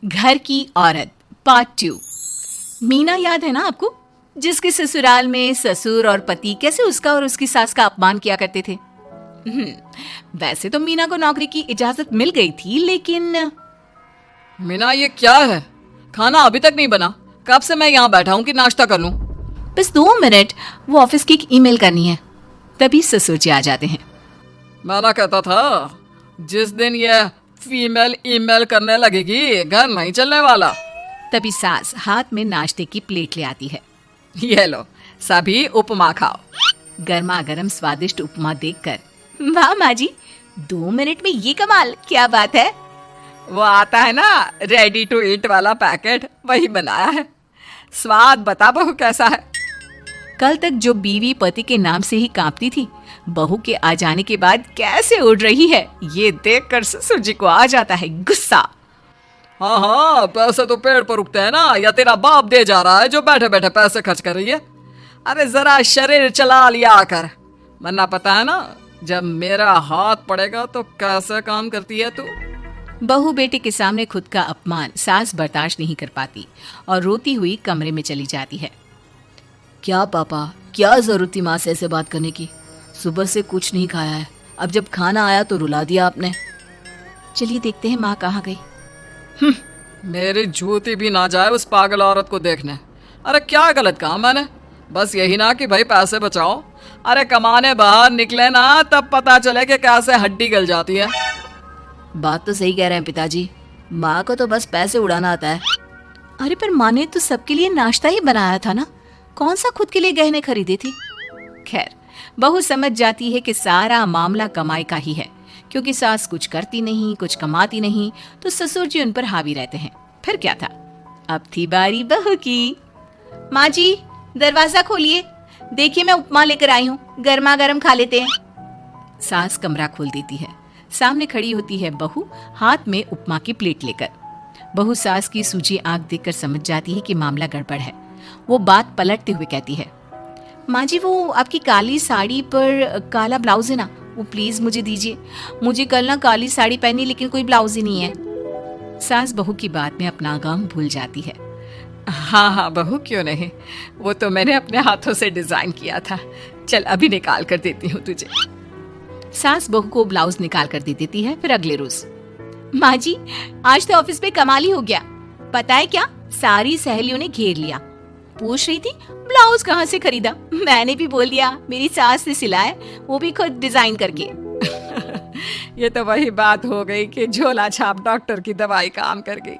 घर की औरत पार्ट 2। मीना याद है ना आपको, जिसके ससुराल में ससुर और पति कैसे उसका और उसकी सास का अपमान किया करते थे। वैसे तो मीना को नौकरी की इजाजत मिल गई थी, लेकिन मीना ये क्या है? खाना अभी तक नहीं बना। कब से मैं यहाँ बैठा हूँ कि नाश्ता कर लूँ। बस 2 मिनट, वो ऑफिस की एक ईमेल करनी है। तभी ससुर जी आ जाते हैं। मैंने कहता था जिस दिन ये फीमेल ईमेल करने लगेगी घर नहीं चलने वाला। तभी सास हाथ में नाश्ते की प्लेट ले आती है। ये लो, सभी उपमा खाओ। गर्मा गर्म स्वादिष्ट उपमा देखकर, वाह माँ जी, 2 मिनट में ये कमाल, क्या बात है। वो आता है ना रेडी टू ईट वाला पैकेट, वही बनाया है। स्वाद बता बहू कैसा है। कल तक जो बीवी पति के नाम से ही कांपती थी, बहू के आ जाने के बाद कैसे उड़ रही है, ये देखकर ससुर जी को आ जाता है गुस्सा। हाँ हाँ, पैसे तो पेड़ पर उगते हैं ना, या तेरा बाप दे जा रहा है जो बैठे बैठे पैसे खर्च कर रही है। अरे जरा शरीर चला लिया कर, वरना पता है ना जब मेरा हाथ पड़ेगा तो कैसे काम करती है तू। बहू बेटे के सामने खुद का अपमान सास बर्दाश्त नहीं कर पाती और रोती हुई कमरे में चली जाती है। क्या पापा, क्या जरूरत थी माँ से ऐसे बात करने की? सुबह से कुछ नहीं खाया है, अब जब खाना आया तो रुला दिया आपने। चलिए देखते हैं माँ कहाँ गई। मेरी जूती भी ना जाए उस पागल औरत को देखने। अरे क्या गलत कहा मैंने? बस यही ना कि भाई पैसे बचाओ। अरे कमाने बाहर निकले ना तब पता चले कि कैसे हड्डी गल जाती है। बात तो सही कह रहे हैं पिताजी, माँ को तो बस पैसे उड़ाना आता है। अरे पर माँ ने तो सबके लिए नाश्ता ही बनाया था ना, कौन सा खुद के लिए गहने खरीदे थे। खैर, बहू समझ जाती है कि सारा मामला कमाई का ही है, क्योंकि सास कुछ करती नहीं, कुछ कमाती नहीं, तो ससुर जी उन पर हावी रहते हैं। फिर क्या था, अब थी बारी बहू की। माँ जी, दरवाजा खोलिए, देखिए मैं उपमा लेकर आई हूँ, गर्मा गर्म खा लेते हैं। सास कमरा खोल देती है। सामने खड़ी होती है बहू, हाथ में उपमा की प्लेट लेकर। बहू सास की सूजी आंख देखकर समझ जाती है कि मामला गड़बड़ है। वो बात पलटते हुए कहती है, माँ जी वो आपकी काली साड़ी पर काला ब्लाउज है ना, वो प्लीज मुझे दीजिए। मुझे कल ना काली साड़ी पहनी, लेकिन कोई ब्लाउज ही नहीं है। सास बहू की बात में अपना गम भूल जाती है। हाँ हाँ बहू, क्यों नहीं, वो तो मैंने अपने हाथों से डिजाइन किया था। चल अभी निकाल कर देती हूँ तुझे। सास बहू को ब्लाउज निकाल कर दे देती है। फिर अगले रोज, माँ जी आज तो ऑफिस में कमाल ही हो गया। पता है क्या, सारी सहेलियों ने घेर लिया, पूछ रही थी ब्लाउज कहाँ से खरीदा। मैंने भी बोल दिया मेरी सास ने सिलाया, वो भी खुद डिजाइन करके। ये तो वही बात हो गई कि झोला छाप डॉक्टर की दवाई काम कर गई।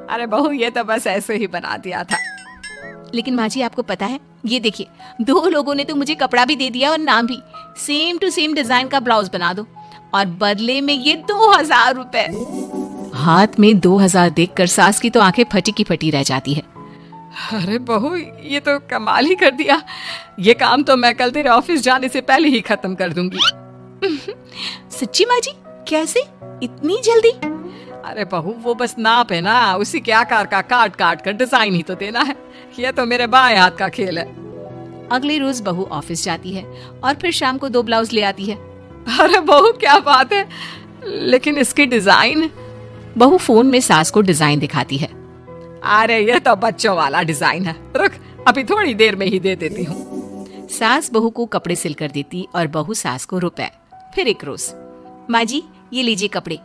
अरे बहू, ये तो बस ऐसे ही बना दिया था। लेकिन माँ जी आपको पता है, ये देखिए 2 लोगों ने तो मुझे कपड़ा भी दे दिया और नाम भी, सेम टू सेम डिजाइन का ब्लाउज बना दो, और बदले में ये 2000 रुपए। हाथ में 2000 देखकर सास की तो आंखें फटी की फटी रह जाती है। अरे बहू, ये तो कमाल ही कर दिया। ये काम तो मैं कल तेरे ऑफिस जाने से पहले ही खत्म कर दूंगी। सच्ची माँ जी, कैसे इतनी जल्दी? अरे बहू, वो बस नाप है ना, उसी के आकार का काट काट कर डिजाइन ही तो देना है। ये तो मेरे बाएं हाथ का खेल है। अगले रोज बहू ऑफिस जाती है और फिर शाम को 2 ब्लाउज ले आती है। अरे बहू क्या बात है, लेकिन इसकी डिजाइन। बहू फोन में सास को डिजाइन दिखाती है। अरे ये तो बच्चों वाला डिजाइन है, रुक अभी थोड़ी देर में ही दे देती हूँ। सास बहू को कपड़े सिल कर देती और बहू सास को रुपए। फिर एक रोज, माँ जी ये लीजिए कपड़े,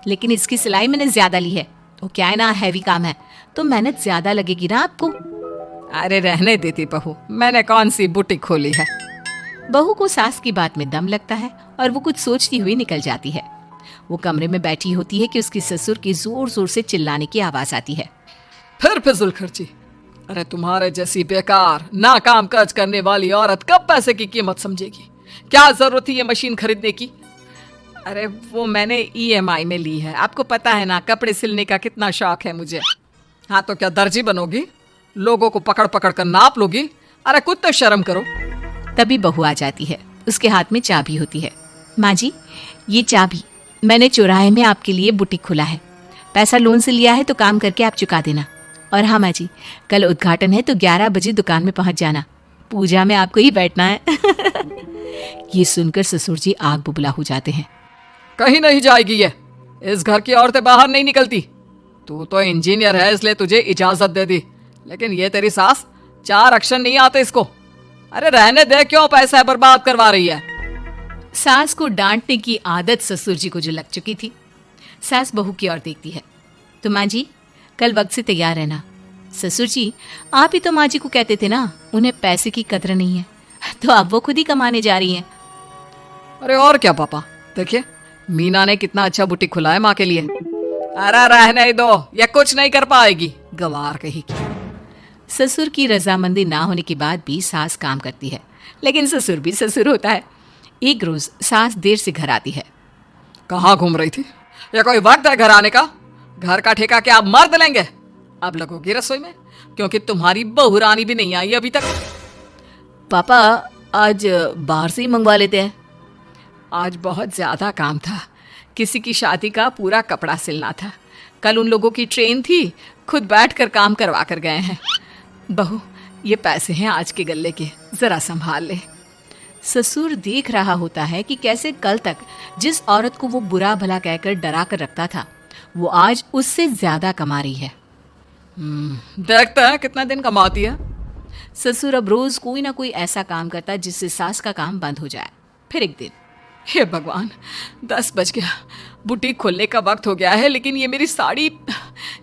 लेकिन इसकी सिलाई मैंने ज्यादा ली है। तो क्या है ना, हैवी काम है तो मेहनत ज्यादा लगेगी ना आपको। अरे रहने देती बहू, मैंने कौन सी बुटीक खोली है। बहू को सास की बात में दम लगता है और वो कुछ सोचती हुई निकल जाती है। वो कमरे में बैठी होती है कि उसके ससुर की जोर जोर से चिल्लाने की आवाज आती है। फिर फिजूल खर्ची। अरे तुम्हारे जैसी बेकार नाकाम काज करने वाली औरत कब पैसे की कीमत समझेगी। क्या जरूरत थी ये मशीन खरीदने की? अरे वो मैंने EMI में ली है, आपको पता है ना कपड़े सिलने का कितना शौक है मुझे। हाँ तो क्या दर्जी बनोगी, लोगों को पकड़ पकड़ कर नाप लोगी? अरे कुछ तो शर्म करो। तभी बहू आ जाती है, उसके हाथ में चाबी होती है। माँ जी ये चाबी मैंने चौराहे में आपके लिए बुटीक खोला है, पैसा लोन से लिया है तो काम करके आप चुका देना। और हाँ माँ जी, कल उद्घाटन है तो 11 बजे दुकान में पहुंच जाना, पूजा में आपको ही बैठना है। ये सुनकर ससुर जी आग बुबला हो जाते हैं। कहीं नहीं जाएगी ये, इस घर की औरतें बाहर नहीं निकलती। तू तो इंजीनियर है इसलिए तुझे इजाजत दे दी, लेकिन ये तेरी सास 4 अक्षर नहीं आते इसको। अरे रहने दे, क्यों पैसा बर्बाद करवा रही है। सास को डांटने की आदत ससुर जी को जो लग चुकी थी। सास बहू की ओर देखती है। तो माँ जी कल वक्त से तैयार रहना। ससुर जी आप ही तो माँ जी को कहते थे ना उन्हें पैसे की कदर नहीं है, तो अब वो खुद ही कमाने जा रही हैं। अरे और क्या पापा, देखिए मीना ने कितना अच्छा बुटीक खुला है माँ के लिए। अरे रहने ही दो, ये कुछ नहीं कर पाएगी, गवार कही की। ससुर की रजामंदी ना होने के बाद भी सास काम करती है, लेकिन ससुर भी ससुर होता है। एक रोज सास देर से घर आती है। कहाँ घूम रही थी? ये कोई वक्त है घर आने का? घर का ठेका क्या आप मर्द लेंगे? अब लगोगी रसोई में, क्योंकि तुम्हारी बहू रानी भी नहीं आई अभी तक। पापा आज बाहर से ही मंगवा लेते हैं। आज बहुत ज्यादा काम था, किसी की शादी का पूरा कपड़ा सिलना था। कल उन लोगों की ट्रेन थी, खुद बैठ कर काम करवा कर गए हैं। बहू ये पैसे हैं आज के गल्ले के, जरा संभाल ले। ससुर देख रहा होता है कि कैसे कल तक जिस औरत को वो बुरा भला कहकर डरा कर रखता था वो आज उससे ज्यादा कमा रही है। देखते हैं कितना दिन कमाती है। ससुर अब रोज कोई ना कोई ऐसा काम करता जिससे सास का काम बंद हो जाए। फिर एक दिन, हे भगवान 10 बज गया, बुटीक खोलने का वक्त हो गया है, लेकिन ये मेरी साड़ी,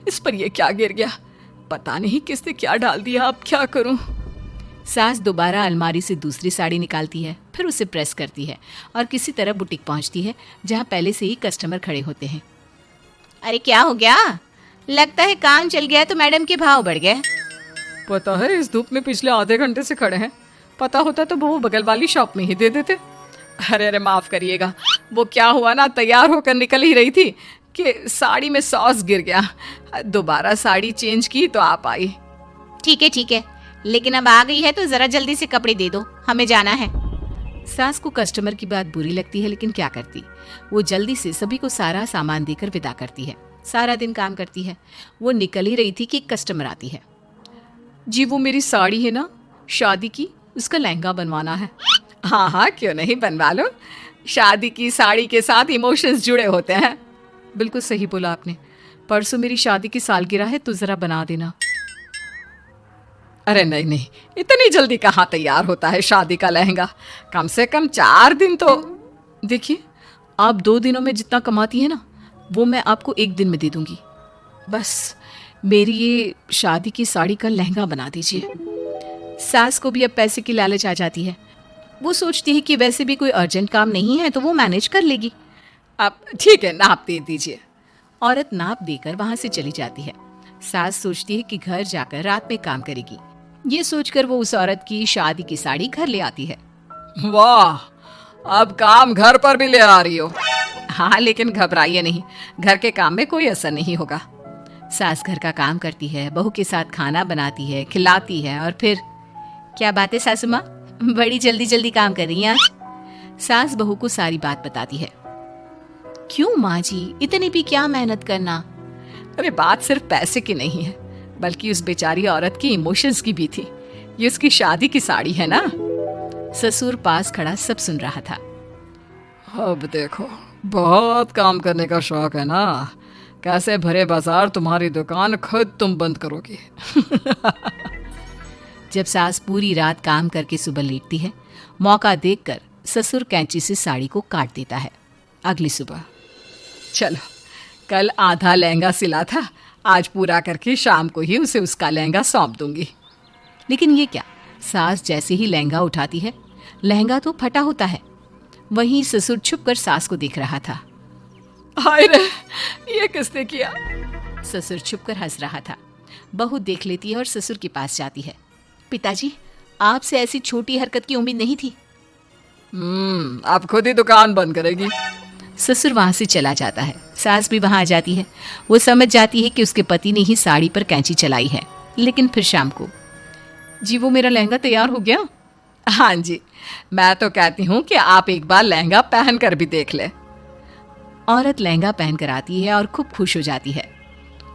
इस पर ये क्या गिर गया? पता नहीं किसने क्या डाल दिया, अब क्या करूं? सास दोबारा अलमारी से दूसरी साड़ी निकालती है, फिर उसे प्रेस करती है और किसी तरह बुटीक पहुंचती है जहां पहले से ही कस्टमर खड़े होते हैं। अरे क्या हो गया? लगता है काम चल गया तो मैडम के भाव बढ़ गए। पता है इस धूप में पिछले आधे घंटे से खड़े हैं, पता होता तो वो बगल वाली शॉप में ही दे देते। अरे माफ करिएगा, वो क्या हुआ ना, तैयार होकर निकल ही रही थी कि साड़ी में सॉस गिर गया। दोबारा साड़ी चेंज की तो आप आई। ठीक है, लेकिन अब आ गई है तो जरा जल्दी से कपड़े दे दो, हमें जाना है। सास को कस्टमर की बात बुरी लगती है, लेकिन क्या करती, वो जल्दी से सभी को सारा सामान देकर विदा करती है। सारा दिन काम करती है। वो निकल ही रही थी कि एक कस्टमर आती है। जी वो मेरी साड़ी है ना शादी की, उसका लहंगा बनवाना है। हाँ क्यों नहीं, बनवा लो। शादी की साड़ी के साथ इमोशंस जुड़े होते हैं। बिल्कुल सही बोला आपने, परसों मेरी शादी की सालगिरह है तो जरा बना देना। अरे नहीं, इतनी जल्दी कहाँ तैयार होता है शादी का लहंगा, कम से कम 4 दिन तो। देखिए आप 2 दिनों में जितना कमाती है ना वो मैं आपको 1 दिन में दे दूंगी। बस मेरी ये शादी की साड़ी का लहंगा बना दीजिए। सास को भी अब पैसे की लालच आ जाती है। वो सोचती है कि वैसे भी कोई अर्जेंट काम नहीं है तो वो मैनेज कर लेगी। अब ठीक है, नाप दे दीजिए। औरत नाप देकर वहां से चली जाती है। सास सोचती है कि घर जाकर रात में काम करेगी। ये सोचकर वो उस औरत की शादी की साड़ी घर ले आती है। वाह, अब काम घर पर भी ले आ रही हो। हाँ लेकिन घबराइए नहीं, घर के काम में कोई असर नहीं होगा। सास घर का काम करती है, बहू के साथ खाना बनाती है, खिलाती है और फिर क्या बात है सासू माँ, बड़ी जल्दी जल्दी काम कर रही हैं आज। सास बहू को सारी बात बताती है। क्यों माँ जी, इतनी भी क्या मेहनत करना? अरे बात सिर्फ पैसे की नहीं है, बल्कि उस बेचारी औरत की इमोशंस की भी थी। ये उसकी शादी की साड़ी है ना। ससुर पास खड़ा सब सुन रहा था। अब देखो, बहुत काम करने का शौक है ना, कैसे भरे बाजार तुम्हारी दुकान खुद तुम बंद करोगी। जब सास पूरी रात काम करके सुबह लेटती है, मौका देखकर ससुर कैंची से साड़ी को काट देता है। अगली सुबह, चलो कल आधा लहंगा सिला था, आज पूरा करके शाम को ही उसे उसका लहंगा सौंप दूंगी। लेकिन ये क्या, सास जैसे ही लहंगा उठाती है, लहंगा तो फटा होता है। वहीं ससुर छुपकर सास को देख रहा था। हाय रे, ये किसने किया? ससुर छुपकर हंस रहा था। बहू देख लेती है और ससुर के पास जाती है। पिताजी, आपसे ऐसी छोटी हरकत की उम्मीद नहीं थी। आप खुद ही दुकान बंद करेगी। ससुर वहां से चला जाता है। सास भी वहां आ जाती है। वो समझ जाती है कि उसके पति ने ही साड़ी पर कैंची चलाई है। लेकिन फिर शाम को, जी वो मेरा लहंगा तैयार हो गया। हाँ जी, मैं तो कहती हूँ कि आप एक बार लहंगा पहन कर भी देख ले। औरत लहंगा पहन कर आती है और खूब खुश हो जाती है।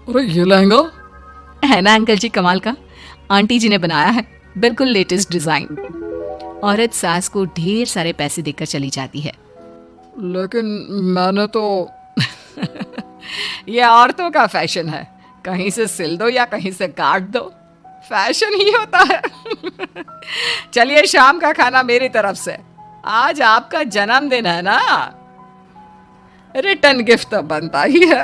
अरे ये लहंगा है ना अंकल जी कमाल का, आंटी जी ने बनाया है, बिल्कुल लेटेस्ट डिजाइन। औरत सास को ढेर सारे पैसे देकर चली जाती है। लेकिन मैंने तो ये औरतों का फैशन है, कहीं से सिल दो या कहीं से काट दो, फैशन ही होता है। चलिए शाम का खाना मेरी तरफ से, आज आपका जन्मदिन है ना, रिटर्न गिफ्ट तो बनता ही है।